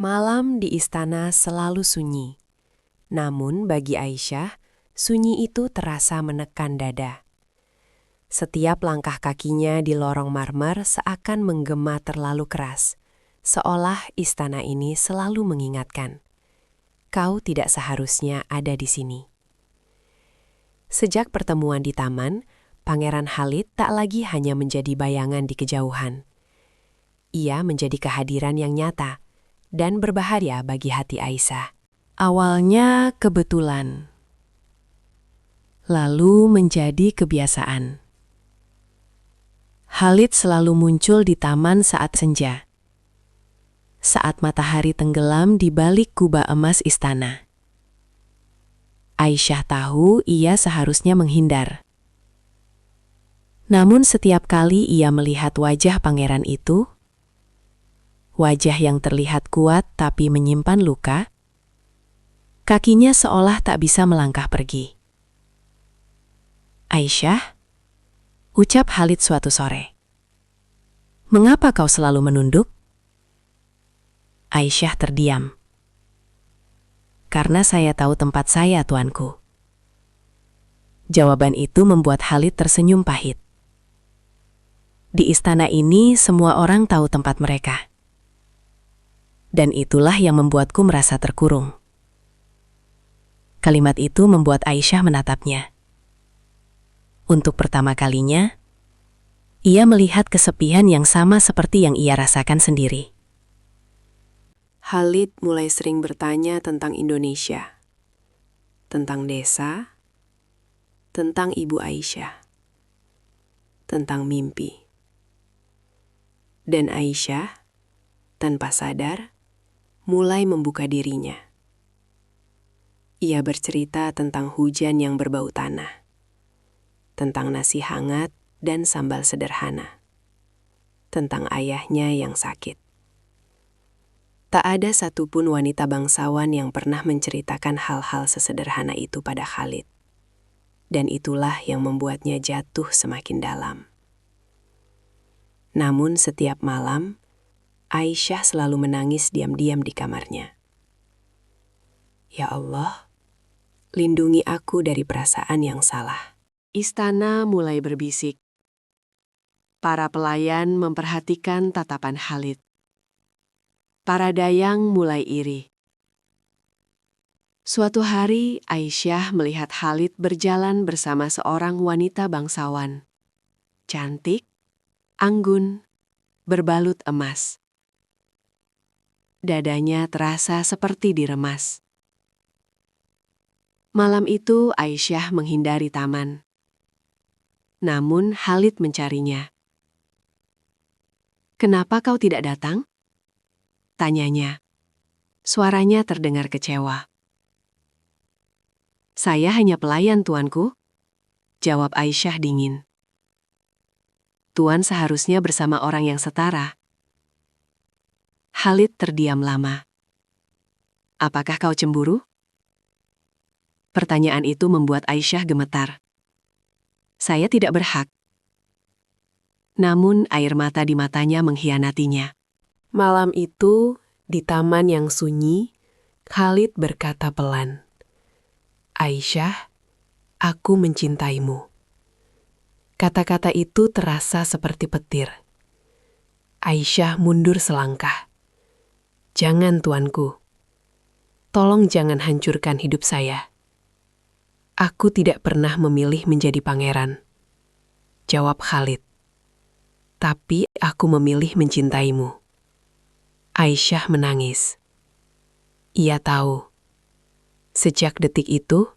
Malam di istana selalu sunyi. Namun bagi Aisyah, sunyi itu terasa menekan dada. Setiap langkah kakinya di lorong marmer seakan menggema terlalu keras, seolah istana ini selalu mengingatkan, "Kau tidak seharusnya ada di sini." Sejak pertemuan di taman, Pangeran Khalid tak lagi hanya menjadi bayangan di kejauhan. Ia menjadi kehadiran yang nyata dan berbahaya bagi hati Aisyah. Awalnya kebetulan, lalu menjadi kebiasaan. Khalid selalu muncul di taman saat senja, saat matahari tenggelam di balik kubah emas istana. Aisyah tahu ia seharusnya menghindar. Namun setiap kali ia melihat wajah pangeran itu, wajah yang terlihat kuat tapi menyimpan luka, kakinya seolah tak bisa melangkah pergi. "Aisyah," ucap Khalid suatu sore, "mengapa kau selalu menunduk?" Aisyah terdiam. "Karena saya tahu tempat saya, tuanku." Jawaban itu membuat Khalid tersenyum pahit. Di istana ini semua orang tahu tempat mereka. Dan itulah yang membuatku merasa terkurung. Kalimat itu membuat Aisyah menatapnya. Untuk pertama kalinya, ia melihat kesepian yang sama seperti yang ia rasakan sendiri. Khalid mulai sering bertanya tentang Indonesia, tentang desa, tentang ibu Aisyah, tentang mimpi. Dan Aisyah, tanpa sadar, mulai membuka dirinya. Ia bercerita tentang hujan yang berbau tanah, tentang nasi hangat dan sambal sederhana, tentang ayahnya yang sakit. Tak ada satupun wanita bangsawan yang pernah menceritakan hal-hal sesederhana itu pada Khalid. Dan itulah yang membuatnya jatuh semakin dalam. Namun setiap malam, Aisyah selalu menangis diam-diam di kamarnya. "Ya Allah, lindungi aku dari perasaan yang salah." Istana mulai berbisik. Para pelayan memperhatikan tatapan Khalid. Para dayang mulai iri. Suatu hari, Aisyah melihat Khalid berjalan bersama seorang wanita bangsawan. Cantik, anggun, berbalut emas. Dadanya terasa seperti diremas. Malam itu Aisyah menghindari taman. Namun Khalid mencarinya. "Kenapa kau tidak datang?" tanyanya. Suaranya terdengar kecewa. "Saya hanya pelayan, tuanku," jawab Aisyah dingin. "Tuan seharusnya bersama orang yang setara." Khalid terdiam lama. "Apakah kau cemburu?" Pertanyaan itu membuat Aisyah gemetar. "Saya tidak berhak." Namun air mata di matanya mengkhianatinya. Malam itu, di taman yang sunyi, Khalid berkata pelan, "Aisyah, aku mencintaimu." Kata-kata itu terasa seperti petir. Aisyah mundur selangkah. "Jangan, tuanku. Tolong jangan hancurkan hidup saya." "Aku tidak pernah memilih menjadi pangeran," jawab Khalid. "Tapi aku memilih mencintaimu." Aisyah menangis. Ia tahu, sejak detik itu,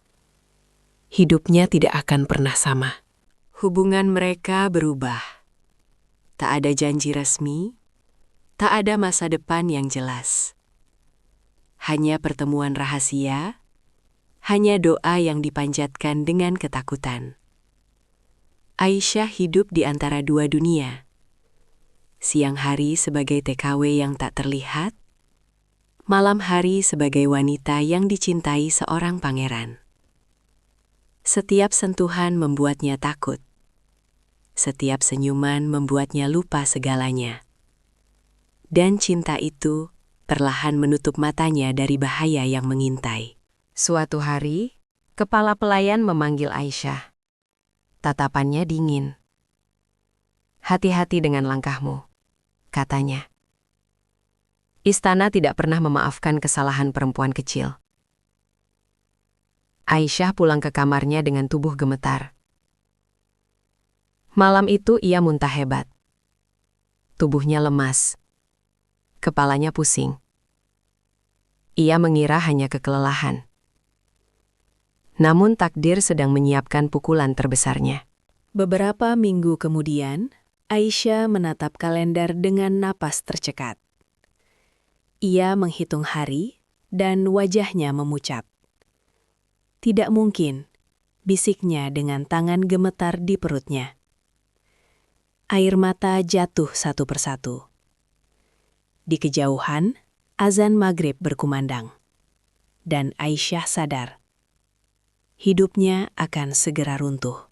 hidupnya tidak akan pernah sama. Hubungan mereka berubah. Tak ada janji resmi, tak ada masa depan yang jelas. Hanya pertemuan rahasia, hanya doa yang dipanjatkan dengan ketakutan. Aisyah hidup di antara dua dunia. Siang hari sebagai TKW yang tak terlihat, malam hari sebagai wanita yang dicintai seorang pangeran. Setiap sentuhan membuatnya takut. Setiap senyuman membuatnya lupa segalanya. Dan cinta itu perlahan menutup matanya dari bahaya yang mengintai. Suatu hari, kepala pelayan memanggil Aisyah. Tatapannya dingin. "Hati-hati dengan langkahmu," katanya. Istana tidak pernah memaafkan kesalahan perempuan kecil. Aisyah pulang ke kamarnya dengan tubuh gemetar. Malam itu ia muntah hebat. Tubuhnya lemas. Kepalanya pusing. Ia mengira hanya kekelelahan. Namun takdir sedang menyiapkan pukulan terbesarnya. Beberapa minggu kemudian, Aisyah menatap kalender dengan napas tercekat. Ia menghitung hari dan wajahnya memucat. "Tidak mungkin," bisiknya dengan tangan gemetar di perutnya. Air mata jatuh satu persatu. Di kejauhan, azan maghrib berkumandang. Dan Aisyah sadar, hidupnya akan segera runtuh.